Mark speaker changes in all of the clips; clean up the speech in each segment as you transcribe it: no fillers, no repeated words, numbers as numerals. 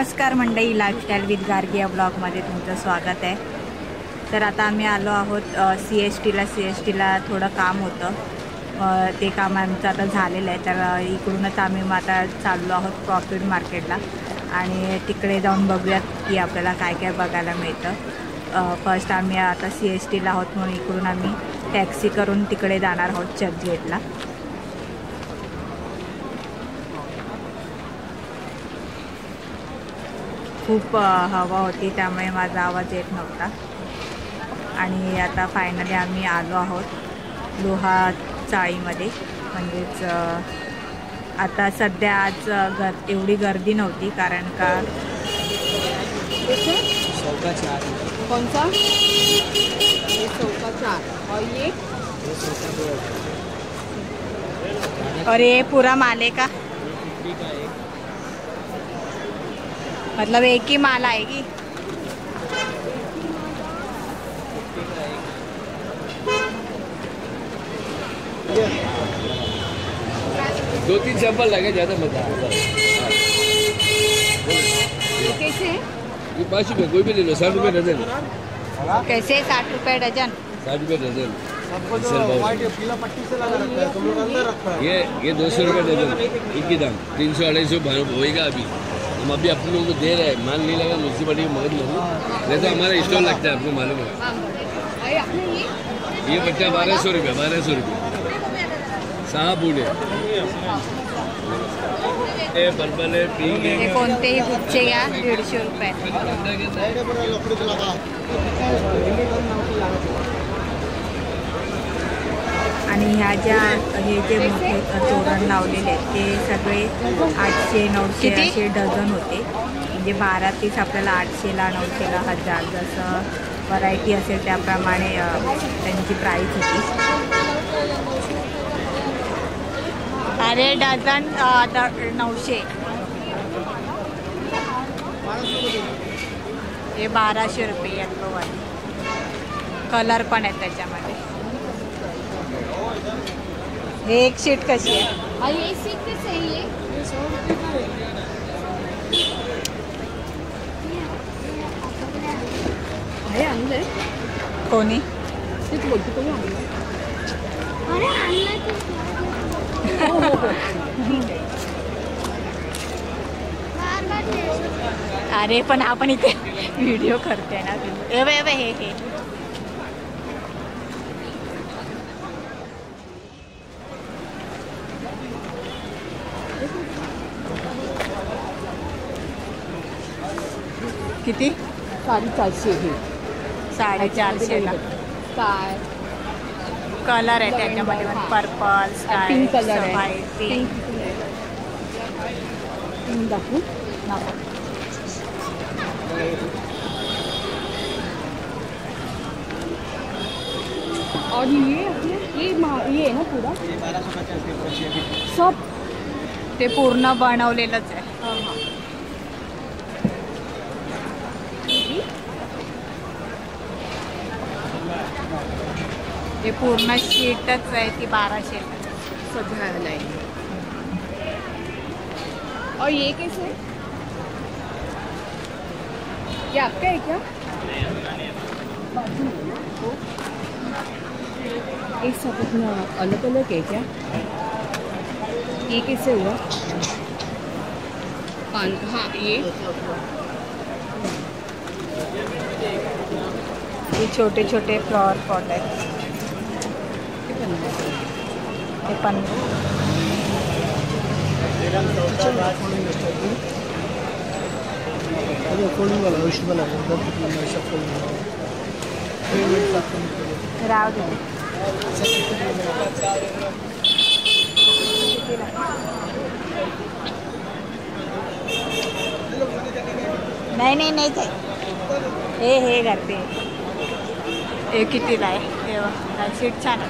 Speaker 1: नमस्कार मंडळी, lifestyle with Gargi या ब्लॉगमध्ये तुमचं स्वागत आहे। तर आता आम्ही आलो आहोत CSTला थोडं काम होतं, ते काम आमचं आता झालेलं आहे। तर इकडूनच आम्ही आता चाललो आहोत प्रॉफिट मार्केटला आणि तिकडे जाऊन बघूयात की आपल्याला काय काय बघायला मिळतं। फर्स्ट आम्ही आता CSTला आहोत म्हणून इकडून आम्ही टॅक्सी करून तिकडे जाणार आहोत चर्चगेटला। खूप हवा होती त्यामुळे माझा आवाज येत नव्हता आणि आता फायनली आम्ही आलो आहोत लोहा चाळीमध्ये। म्हणजेच आता सध्या आज एवढी गर्दी नव्हती कारण का
Speaker 2: कौन सा ये चौका 4
Speaker 1: और ये पूरा माले का मतलब एक ही माल आएगी।
Speaker 3: दो तीन सैंपल लगे, ज़्यादा मत
Speaker 2: कैसे है?
Speaker 3: ये 5 रुपये कोई भी ले लो, 60 रुपये डजन।
Speaker 1: कैसे 60 रुपये डजन?
Speaker 3: 60 रुपये डजन।
Speaker 4: पट्टी से लगा रखा है, तुम लोग अंदर रखा है।
Speaker 3: ये 200 रुपये डजन एक ही दाम, 300-250 होएगा। अभी हम अभी अपने लोगों को दे रहे हैं, माल नहीं लगा म्यूनसिपलिटी की मदद लगी, नहीं तो हमारा स्टॉल लगता है, आपको मालूम है। ये बच्चा 1200 रुपये 6 बूढ़े पर्पल है, पिंक है।
Speaker 1: कोणतेही गुच्छे घ्या 150 रुपये। आणि ह्या ज्या हे जे मोठे तोरण लावलेले आहेत ते सगळे 800-900 असे डझन होते। म्हणजे 12 पीस आपल्याला 800ला 900ला 1000 जसं व्हरायटी असेल त्याप्रमाणे त्यांची प्राईस होती। अरे डझन 900, हे 1200 रुपये येल्लोवाले। कलर पण आहे त्याच्यामध्ये। हे एक शीट कशी आहे?
Speaker 2: ये सीट कैसे है? ये 100 रुपये का है। अंदर
Speaker 1: कोणी
Speaker 2: तेच बोलते तो अंदर। अरे
Speaker 1: अरे पण आपण इथे व्हिडिओ करते ना। हे किती?
Speaker 2: 450 हे
Speaker 1: 450ला।
Speaker 2: काय
Speaker 1: कलर आहे त्याच्यामध्ये, पर्पल, स्काय,
Speaker 2: पिंक कलर आहे।
Speaker 1: व्हाईट, पिंक
Speaker 2: दाखवू और ये है ना पूरा सब
Speaker 1: ते पूर्ण बनवलेलंच आहे। हे पूर्ण शीटच आहे ती 1200।
Speaker 2: सजाया है। और ये कैसे है? ये आपका है क्या? एक सब अपना अलग अलग है क्या? ये कैसे हुआ? हाँ
Speaker 1: ये छोटे छोटे फ्लावर पॉट आहेत। हे पण राव दे। नाही हे करते। हे कितीला आहे? हे सीट छान आहे।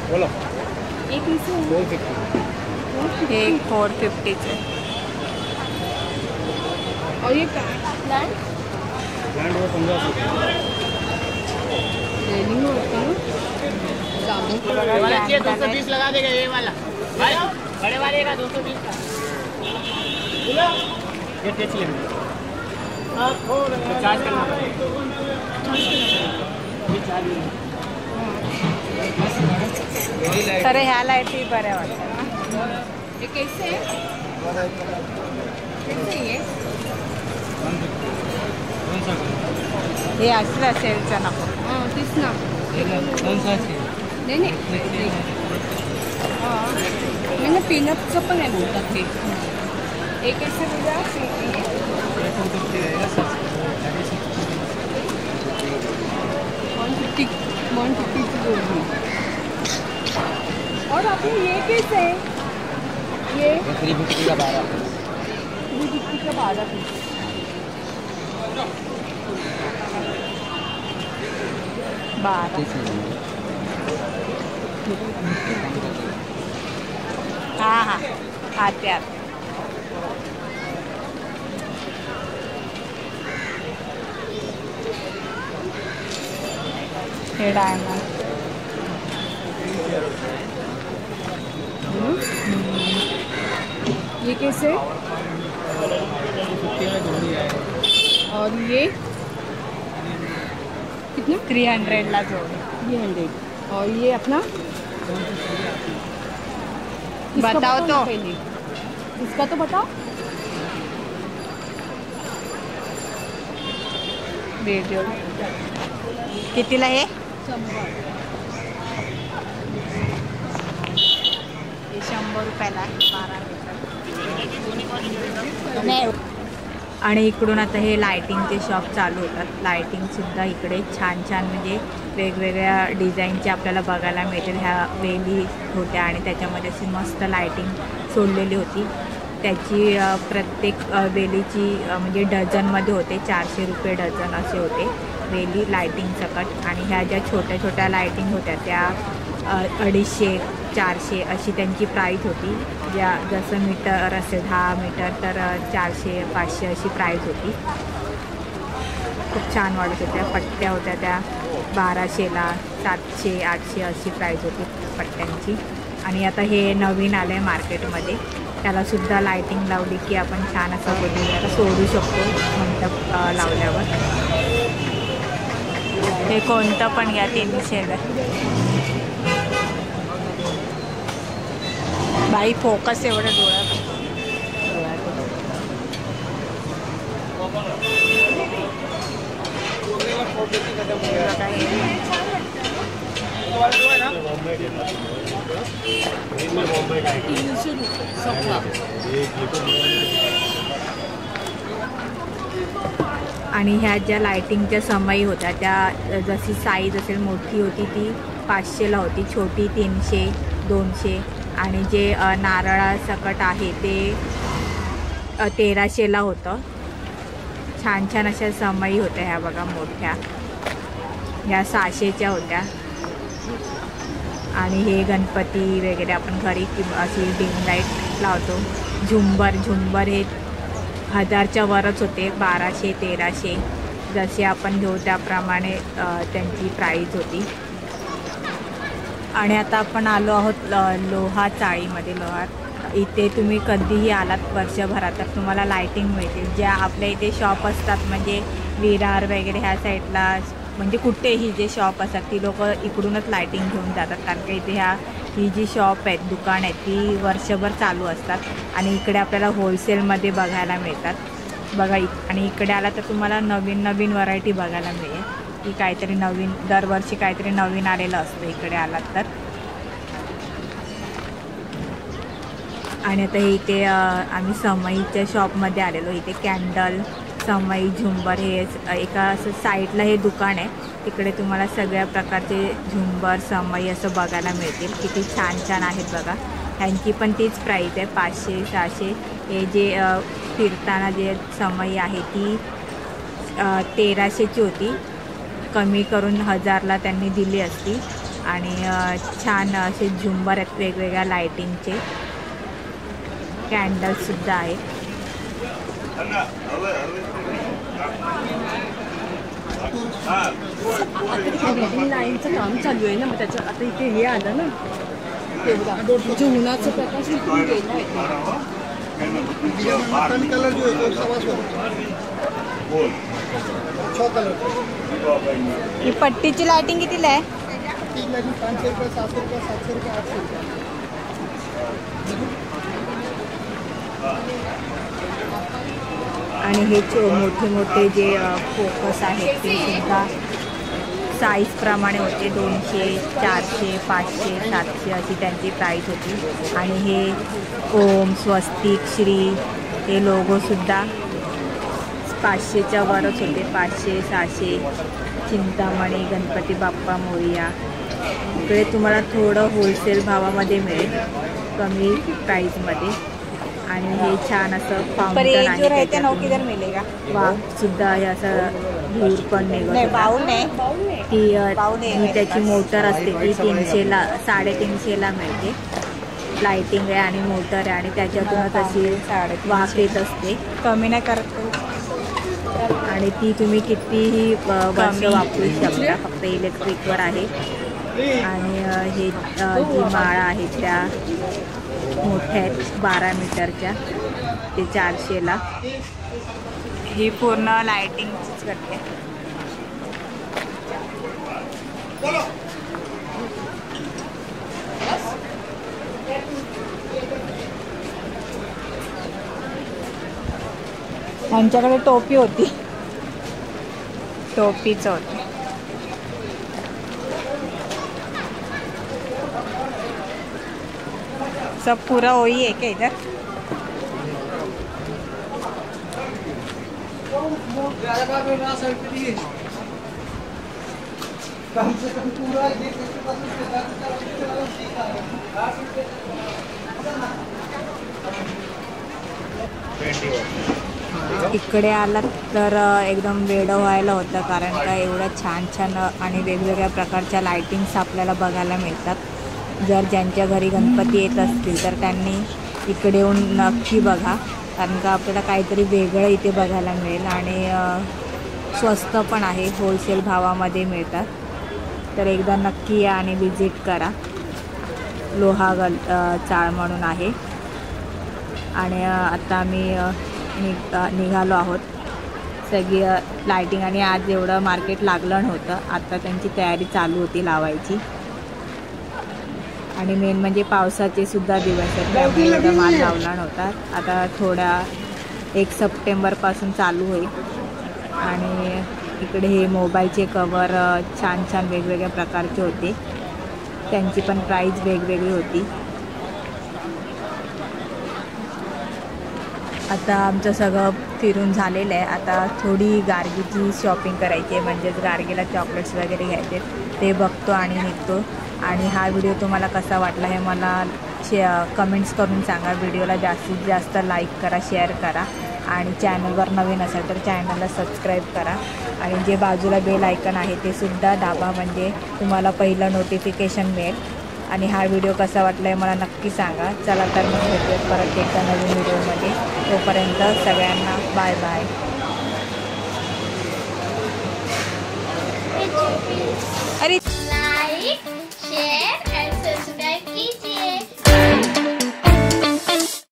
Speaker 3: बोलो
Speaker 2: एक
Speaker 1: 450 है।
Speaker 2: और ये प्लांट
Speaker 3: प्लांट वो 1500।
Speaker 2: डेनिम होता ना जामून
Speaker 4: 220 लगा देगा ये वाला भाई बड़े वाले का 220 का ये टेच लेंगे चार्ज करना
Speaker 1: तर ह्या लाईटी बऱ्या वाटतात ना.
Speaker 2: ये कैसे है कैसे ये
Speaker 1: हे असलं सेलचं नको.
Speaker 2: हां तीच ना नाही नाही हां म्हणजे पीनटचं पण आहे बोलतात ते. एक कैसे बोला 150 की जोड़ी. और अभी ये कैसे है ये
Speaker 4: 350 का 12
Speaker 2: 350 का 12 पीस.
Speaker 1: हां हां आते आते. हे डायमंड
Speaker 2: ये कैसे और ये कितना
Speaker 1: 300ला जोडी.
Speaker 2: 300 और ये अपना
Speaker 1: बताओ तो.
Speaker 2: पहले इसका तो बताओ.
Speaker 1: व्हिडिओ कितीला हे
Speaker 2: 100.
Speaker 1: हे 100 रुपयाला 12 मीटर. आणि इकडून आता हे लायटिंगचे शॉप चालू होतात. लायटिंगसुद्धा इकडे छान छान म्हणजे वेगवेगळ्या डिझाईनचे आपल्याला बघायला मिळतील. ह्या वेली होत्या आणि त्याच्यामध्ये अशी मस्त लायटिंग सोडलेली होती. त्याची प्रत्येक वेलीची म्हणजे डझनमध्ये होते. 400 रुपये डझन असे होते वेली लायटिंग सकट. आणि ह्या ज्या छोट्या छोट्या लायटिंग होत्या त्या 250 400 अशी त्यांची प्राईस होती. ज्या जसं मीटर असेल 10 मीटर तर 400 500 अशी प्राईस होती. खूप छान वाटत होत्या. पट्ट्या होत्या त्या 1200ला 700 800 अशी प्राईस होती पट्ट्यांची. आणि आता हे नवीन आलं आहे मार्केटमध्ये. त्यालासुद्धा लायटिंग लावली की आपण छान असं बघूया सोडू शकतो मंडप लावल्यावर. हे कोणतं पण घ्या 300ला. बाई फोकस एवढं डोळ्यात. आणि ह्या ज्या लायटिंगच्या समयी होत्या त्या जशी साईज असेल मोठी होती ती 500ला होती, छोटी 300 200 आणि जे नारळासकट आहे ते 1300ला होतं. छान छान अशा समयी होत्या ह्या बघा मोठ्या. ह्या 600च्या होत्या. आणि हे गणपती वगैरे आपण घरी अशी डिम लाईट लावतो. झुंबर हे 1000च्या वरच होते. 1200 1300 जसे आपण घेऊ त्याप्रमाणे त्यांची प्राईज होती. आणि आता आपण आलो आहोत लोहा चाळीमध्ये. लोहार इथे तुम्ही कधीही आलात वर्षभरात तर तुम्हाला लायटिंग मिळतील. ज्या आपल्या इथे शॉप असतात म्हणजे विरार वगैरे ह्या साईडला म्हणजे कुठेही जे शॉप असतात ती लोक इकडूनच लायटिंग घेऊन जातात. कारण का इथे ही जी शॉप आहेत दुकान आहेत ती वर्षभर चालू असतात. आणि इकडे आपल्याला होलसेलमध्ये बघायला मिळतात बघा. आणि इकडे आला तर तुम्हाला नवीन नवीन व्हरायटी बघायला मिळेल की काहीतरी नवीन दरवर्षी काहीतरी नवीन आलेलं असतं इकडे आलात तर. आणि आता हे इथे आम्ही समईच्या शॉपमध्ये आलेलो. इथे कॅन्डल समई झुंबर हे एका असं साईडला हे दुकान आहे. तिकडे तुम्हाला सगळ्या प्रकारचे झुंबर समई असं बघायला मिळतील. किती छान छान आहेत बघा. ह्यांची पण तीच प्राईस आहे 500 600. हे जे फिरताना जे समई आहे ती 1300ची होती. कमी करून 1000ला त्यांनी दिली असती. आणि छान असे झुंबर आहेत वेगवेगळ्या लायटिंगचे. कॅन्डल्ससुद्धा आहेत.
Speaker 2: लाईनचं काम चालू आहे ना, मग त्याच्या आता इथे हे आलं ना, तेवढा उन्हाचा प्रकाश इथून गेलाय.
Speaker 4: कलर जो है 6 कलर.
Speaker 1: ही पट्टीची लाइटिंग कितीला आहे?
Speaker 4: 500 रुपये, 700 रुपये, 700 रुपये, 800 रुपये.
Speaker 1: आणि हे मोठे मोठे जे फोकस आहेत ते सुद्धा साईज प्रमाणे होते. 200, 400, 500, 700 अशी त्यांची प्राईस होती. आणि हे ओम, स्वस्तिक, श्री हे लोगोसुद्धा 500च्या वरच होते. 500, 600. चिंतामणी, गणपती बाप्पा मोरया इकडे तुम्हाला थोडं होलसेल भावामध्ये मिळेल, कमी प्राईजमध्ये. आणि हे छान असं फाउंटन आहे, त्याच्यातून
Speaker 2: मिळेगा.
Speaker 1: वाघ सुद्धा हे असं धूर पण निघत ती त्याची मोटर असते ती 300ला 350ला मिळते. लाइटिंग आहे आणि मोटर आहे आणि त्याच्यातूनच अशी वाफ येत असते. कमी नाही करत आणि ती तुम्ही कितीही वर्ष वापरू शकता, फक्त इलेक्ट्रिकवर आहे. आणि हे जी माळा आहेत त्या मोठ्या आहेत 12 मीटरच्या, ते 400ला. ही पूर्ण लाइटिंगच करते. त्यांच्याकडे टोपी होती, टोपीच होती. सब पूरा वही है क्या इधर?
Speaker 4: कम से कम पूरा
Speaker 1: इकडे आलात तर एकदम वेडं व्हायला होतं, कारण का एवढ्या छान छान आणि वेगवेगळ्या प्रकारच्या लाइटिंग्स आपल्याला बघायला मिळतात. जर ज्यांच्या घरी गणपती येत असतील तर त्यांनी इकडे येऊन नक्की बघा, कारण का आपल्याला काहीतरी वेगळं इथे बघायला मिळेल. आणि स्वस्त पण आहे, होलसेल भावामध्ये मिळतात. तर एकदा नक्की या आणि विजिट करा. लोहा चाळ म्हणून आहे. आणि आता आम्ही निघालो आहोत. सगळी लाइटिंग आणि आज एवढं मार्केट लागलं नव्हतं, आता त्यांची तयारी चालू होती लावायची. आणि मेन म्हणजे पावसाचे सुद्धा दिवस आहेत, त्यामुळे एवढा माल लावला नव्हता. आता थोड्या 1 सप्टेंबरपासून चालू होईल. आणि इकडे हे मोबाईलचे कवर छान छान वेगवेगळ्या प्रकारचे होते, त्यांची पण प्राईस वेगवेगळी होती. आता आमचं सगळं फिरून झालेलं आहे. आता थोडी गार्गीची शॉपिंग करायची आहे, म्हणजेच गार्गीला चॉकलेट्स वगैरे घ्यायचे, ते बघतो आणि निघतो. आणि हा व्हिडिओ तुम्हाला कसा वाटला हे मला कमेंट्स करून सांगा. व्हिडिओला जास्तीत जास्त लाईक करा, शेअर करा. आणि चॅनलवर नवीन असेल तर चॅनलला सबस्क्राईब करा. आणि जे बाजूला बेल आयकन आहे ते सुद्धा दाबा, म्हणजे तुम्हाला पहिलं नोटिफिकेशन मिळेल. आणि हा व्हिडिओ कसा वाटला हे मला नक्की सांगा. चला तर मग भेटूयात परत एका नवीन व्हिडिओमध्ये. तोपर्यंत सगळ्यांना बाय बाय.
Speaker 5: like, share